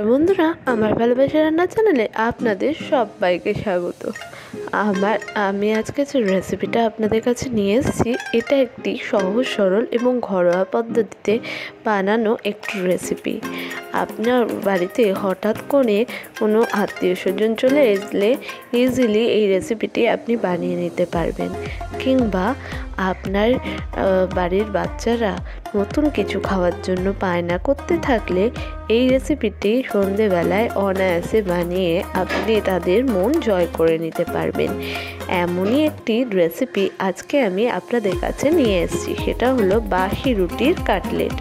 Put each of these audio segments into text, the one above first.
বন্ধুরা, আমার ভালোবাসা রান্না চ্যানেলে আপনাদের সবাইকে স্বাগত। আমি আজকে যে রেসিপিটা আপনাদের কাছে নিয়ে এসেছি, এটা একটি সহজ সরল এবং ঘরোয়া পদ্ধতিতে বানানো একটি রেসিপি। আপনার বাড়িতে হঠাৎ করে কোনো আত্মীয় স্বজন চলে আসলে ইজিলি এই রেসিপিটি আপনি বানিয়ে নিতে পারবেন, কিংবা আপনার বাড়ির বাচ্চারা নতুন কিছু খাওয়ার জন্য বায়না করতে থাকলে এই রেসিপিটি সন্ধেবেলায় অনায়াসে বানিয়ে আপনি তাদের মন জয় করে নিতে পারবেন। এমনই একটি রেসিপি আজকে আমি আপনাদের কাছে নিয়ে এসেছি, সেটা হলো বাসি রুটির কাটলেট।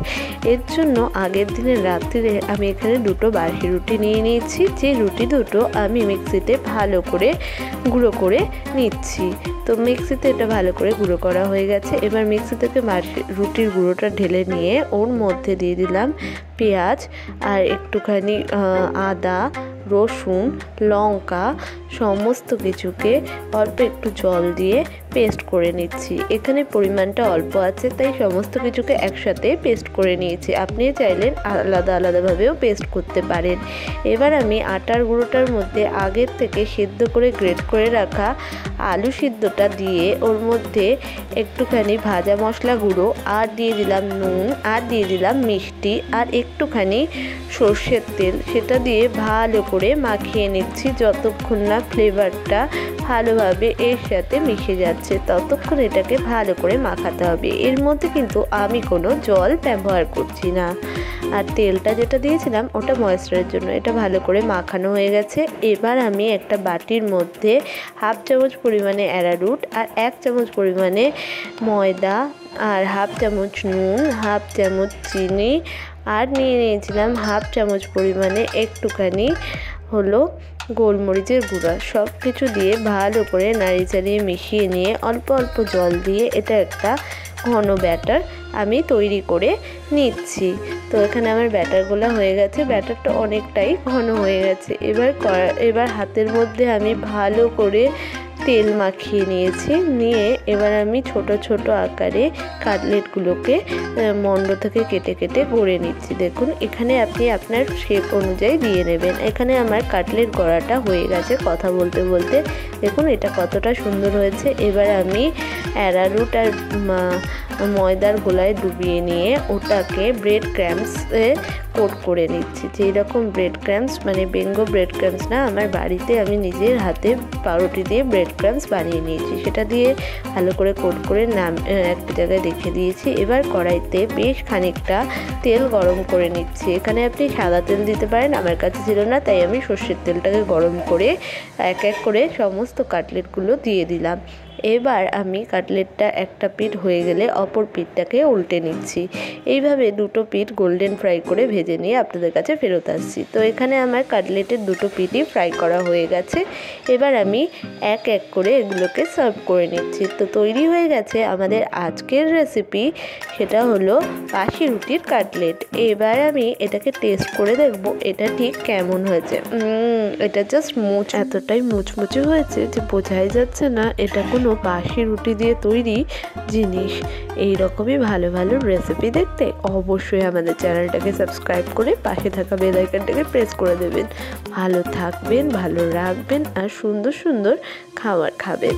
এর জন্য আগের দিনের রাত্রিরে আমি এখানে দুটো বাসি রুটি নিয়ে নিয়েছি, যে রুটি দুটো আমি মিক্সিতে ভালো করে গুঁড়ো করে নিচ্ছি। তো মিক্সিতে এটা ভালো করে গুঁড়ো করা হয়ে গেছে। এবার মিক্সি থেকে রুটির গুঁড়োটা ঢেলে নিয়ে ওর মধ্যে দিয়ে দিলাম পেঁয়াজ আর একটুখানি আদা, রসুন, লঙ্কা সমস্ত কিছুকে অল্প একটু জল দিয়ে পেস্ট করে নিচ্ছি। এখানে পরিমাণটা অল্প আছে, তাই সমস্ত কিছুকে একসাথে পেস্ট করে নিয়েছি। আপনি চাইলেন আলাদা আলাদাভাবেও পেস্ট করতে পারেন। এবার আমি আটার গুঁড়োটার মধ্যে আগের থেকে সিদ্ধ করে গ্রেট করে রাখা আলু সিদ্ধটা দিয়ে ওর মধ্যে একটুখানি ভাজা মশলা গুঁড়ো আর দিয়ে দিলাম নুন আর দিয়ে দিলাম মিষ্টি আর একটুখানি সর্ষের তেল, সেটা দিয়ে ভালো করে মাখিয়ে নিচ্ছি। যতক্ষণ না ফ্লেভারটা ভালোভাবে এর সাথে মিশে যাচ্ছে ততক্ষণ এটাকে ভালো করে মাখাতে হবে। এর মধ্যে কিন্তু আমি কোনো জল ব্যবহার করছি না। আর তেলটা যেটা দিয়েছিলাম ওটা ময়েশ্চারের জন্য। এটা ভালো করে মাখানো হয়ে গেছে। এবার আমি একটা বাটির মধ্যে 1/2 চামচ পরিমাণে অ্যারারুট আর 1 চামচ পরিমাণে ময়দা আর 1/2 চামচ নুন, 1/2 চামচ চিনি আর নিয়ে নিয়েছিলাম 1/2 চামচ পরিমাণে একটুখানি হলো গোলমরিচের গুঁড়া। সব কিছু দিয়ে ভালো করে নাড়িয়ে চাড়িয়ে মিশিয়ে নিয়ে অল্প অল্প জল দিয়ে এটা একটা ঘন ব্যাটার আমি তৈরি করে নিচ্ছি। তো এখানে আমার ব্যাটারগুলো হয়ে গেছে, ব্যাটারটা অনেকটাই ঘন হয়ে গেছে। এবার হাতের মধ্যে আমি ভালো করে তেল মাখিয়ে নিয়েছি। নিয়ে এবার আমি ছোট ছোট আকারে কাটলেটগুলোকে মন্ড থেকে কেটে কেটে গড়ে নিচ্ছি। দেখুন, এখানে আপনি আপনার শেপ অনুযায়ী দিয়ে নেবেন। এখানে আমার কাটলেট গড়াটা হয়ে গেছে কথা বলতে বলতে। দেখুন এটা কতটা সুন্দর হয়েছে। এবার আমি অ্যারারুট আর ময়দার গোলায় ডুবিয়ে নিয়ে ওটাকে ব্রেড ক্রাম্বসে কোট করে নিচ্ছি। যেই রকম ব্রেড ক্রাম্বস, মানে বেঙ্গো ব্রেড ক্রাম্বস না, আমার বাড়িতে আমি নিজের হাতে পাউরুটি দিয়ে ব্রেড ক্রাম্বস বানিয়ে নিয়েছি। সেটা দিয়ে ভালো করে কোট করে একটা জায়গায় রেখে দিয়েছি। এবার কড়াইতে বেশ খানিকটা তেল গরম করে নিচ্ছি। এখানে আপনি সাদা তেল দিতে পারেন, আমার কাছে ছিল না তাই আমি সর্ষের তেলটাকে গরম করে এক এক করে সমস্ত কাটলেটগুলো দিয়ে দিলাম। এবার আমি কাটলেটটা একটা পিঠ হয়ে গেলে অপর পিঠটাকে উল্টে নিচ্ছি। এইভাবে দুটো পিঠ গোল্ডেন ফ্রাই করে ভেজে নিয়ে আপনাদের কাছে ফেরত আসছি। তো এখানে আমার কাটলেটের দুটো পিঠই ফ্রাই করা হয়ে গেছে। এবার আমি এক এক করে এগুলোকে সার্ভ করে নিচ্ছি। তো তৈরি হয়ে গেছে আমাদের আজকের রেসিপি, সেটা হলো বাসি রুটির কাটলেট। এবার আমি এটাকে টেস্ট করে দেখব এটা ঠিক কেমন হয়েছে। এটা জাস্ট এতটাই মুচমুচে হয়েছে যে বোঝাই যাচ্ছে না এটা কোনো বাসি রুটি দিয়ে তৈরি জিনিস। এই রকমই ভালো ভালো রেসিপি দেখতে অবশ্যই আমাদের চ্যানেলটাকে সাবস্ক্রাইব করে পাশে থাকা বেল আইকনটাকে প্রেস করে দেবেন। ভালো থাকবেন, ভালো রাখবেন আর সুন্দর সুন্দর খাবার খাবেন।